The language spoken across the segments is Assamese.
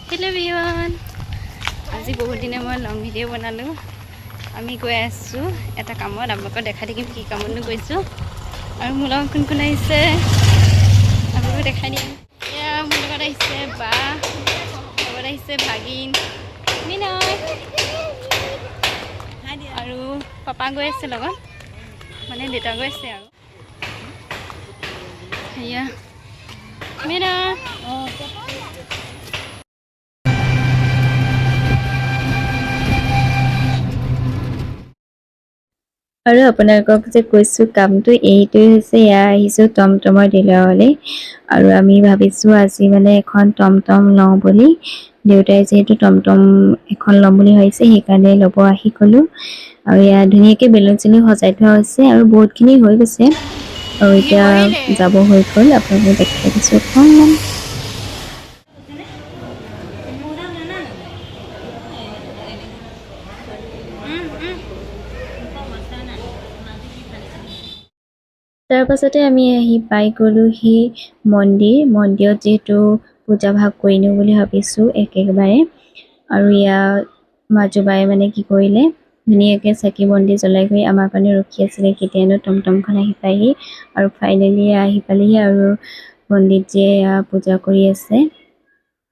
Hello everyone. আজি বহুত দিনে মই লং ভিডিও বনালো। আমি গৈ আছো এটা কামত আপোনাক দেখাই দিম কি কামত গৈছো আৰু মোৰ লগত কোন কোন আহিছে আপোনাক দেখাই দিম। এয়া মোৰ লগত আহিছে বা লগত আহিছে ভাগিন মিনয় আৰু পাপা গৈ আছে লগত মানে দেউতা গৈ আছে আৰু এয়া মিনা আৰু আপোনালোকক যে কৈছো কামটো এইটোই হৈছে ইয়া আহিছো টমটমৰ ডিলাৰলৈ আৰু আমি ভাবিছো আজি মানে এখন টমটম লওঁ বুলি দেউতাই যেহেতু টমটম এখন ল'ম বুলি ভাবিছে সেইকাৰণে ল'ব আহি গলো আৰু ইয়া ধুনীয়াকৈ বেলুন চেলুন সজাই থোৱা হৈছে আৰু বহুতখিনি হৈ গৈছে আৰু এতিয়া যাব হৈ গ'ল আপোনালোকক দেখাই দিছো অকণমান তাৰ পাছতে আমি আহি পাই গ'লোহি মন্দিৰত যিহেতু পূজা ভাগ কৰি নিওঁ বুলি ভাবিছোঁ একেবাৰে আৰু ইয়াৰ মাজুবাই মানে কি কৰিলে ধুনীয়াকৈ চাকি বন্তি জ্বলাই কৰি আমাৰ কাৰণে ৰখি আছিলে কেতিয়ানো টমটমখন আহি পাইহি আৰু ফাইনেলি আহি পালেহি আৰু পণ্ডিতজিয়ে পূজা কৰি আছে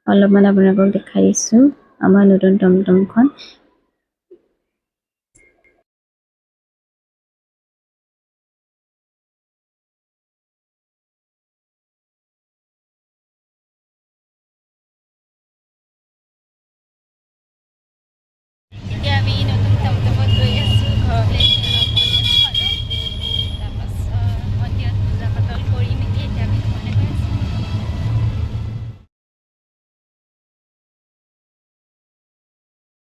অলপমান আপোনালোকক দেখাই দিছোঁ আমাৰ নতুন টমটমখন এতিয়া আমি নতুন টমটমত গৈ আছোঁ ঘৰলৈ তাৰপাছত মন্দিৰত পূজা পাতল কৰি মেলি এতিয়া আমি ঘৰলৈ গৈ আছোঁ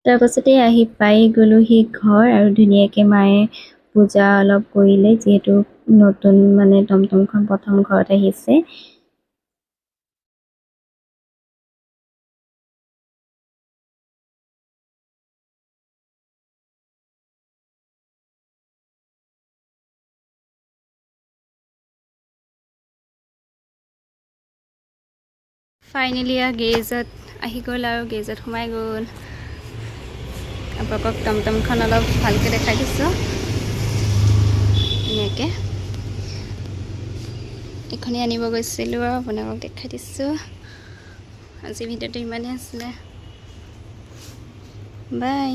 তাৰপাছতে আহি পাই গ'লোহি ঘৰ আৰু ধুনীয়াকৈ মায়ে পূজা অলপ কৰিলে যিহেতু নতুন মানে টমটমখন প্ৰথম ঘৰত আহিছে ফাইনেলি গেৰেজত আহি গ'ল আৰু গেৰেজত সোমাই গ'ল আপোনালোকক টমটমখন অলপ ভালকৈ দেখাই দিছোঁ ধুনীয়াকৈ এইখনেই আনিব গৈছিলোঁ আৰু আপোনালোকক দেখাই দিছোঁ আজি ভিডিঅ'টো ইমানেই আছিলে বাই